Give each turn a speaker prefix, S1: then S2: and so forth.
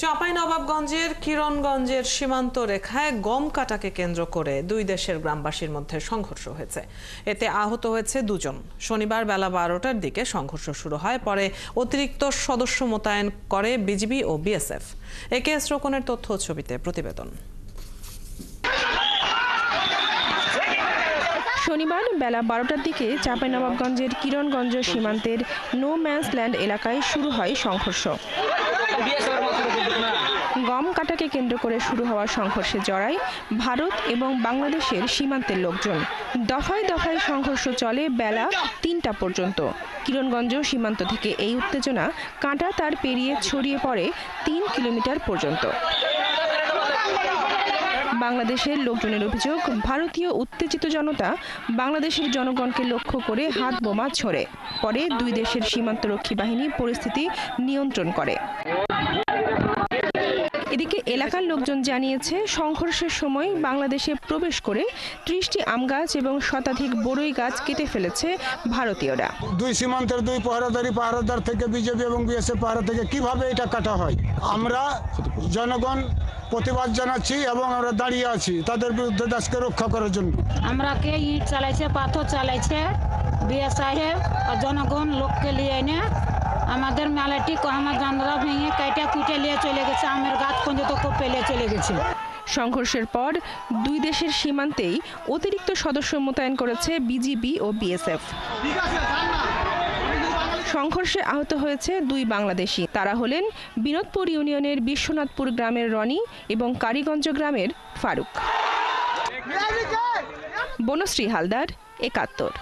S1: চাঁপাইনবাবগঞ্জের কিরণগঞ্জের সীমান্ত রেখায় গম কাটাকে কেন্দ্র করে দুই দেশের গ্রামবাসীর মধ্যে সংঘর্ষ হয়েছে। এতে আহত হয়েছে দুজন। শনিবার বেলা 12টার দিকে সংঘর্ষ শুরু হয়, পরে অতিরিক্ত সদস্য মোতায়েন করে বিজিবি ও বিএসএফ। একেএস রোকনের তথ্য ছবিতে প্রতিবেদন।
S2: শনিবার বেলা 12টার দিকে চাঁপাইনবাবগঞ্জের কিরণগঞ্জ সীমান্তের নো ম্যানস ল্যান্ড এলাকায় শুরু হয় সংঘর্ষ। গম কাটাকে কেন্দ্র করে শুরু হওয়া সংঘর্ষে জড়ায় ভারত এবং বাংলাদেশের সীমান্তের লোকজন। দফায় দফায় সংঘর্ষ চলে বেলা 3টা পর্যন্ত। কিরণগঞ্জ সীমান্ত থেকে এই উত্তেজনা কাঁটা তার পেরিয়ে ছড়িয়ে পড়ে 3 কিলোমিটার পর্যন্ত। বাংলাদেশের লোকজনের অভিযোগ, ভারতীয় উত্তেজিত জনতা বাংলাদেশের জনগণকে লক্ষ্য করে হাত বোমা ছোড়ে। পরে দুই দেশের সীমান্তরক্ষী বাহিনী পরিস্থিতি নিয়ন্ত্রণ করে। এদিকে এলাকার লোকজন জানিয়েছে, সংঘর্ষের সময় বাংলাদেশে প্রবেশ করে 30টি আম গাছ এবং শতাধিক বড়ই গাছ কেটে ফেলেছে ভারতীয়রা।
S3: দুই সীমান্তের দুই পাহারাদার থেকে বিজেপি এবং বিএসএফ পাহারা থেকে কিভাবে এটা কাটা হয়, আমরা জনগণ প্রতিবাদ জানাচ্ছি এবং আমরা দাঁড়িয়ে আছি তাদের বিরুদ্ধে দেশকে রক্ষা করার জন্য।
S4: আমরা কে ইট চালাইছে, পাথর চালাইছে বিএসএফ আর জনগণ লোককে নিয়ে এনে আমাদের মেলাটি আমার জানলা ভেঙে কাইটা কুটে নিয়ে চলে গেছে, আমের গাছ পর্যন্ত পেলে চলে গেছে।
S2: সংঘর্ষের পর দুই দেশের সীমান্তেই অতিরিক্ত সদস্য মোতায়েন করেছে বিজিবি ও বিএসএফ। সংঘর্ষে আহত হয়েছে দুই বাংলাদেশি। তারা হলেন বিনোদপুর ইউনিয়নের বিশ্বনাথপুর গ্রামের রনি এবং কালীগঞ্জ গ্রামের ফারুক। বনশ্রী হালদার, ৭১।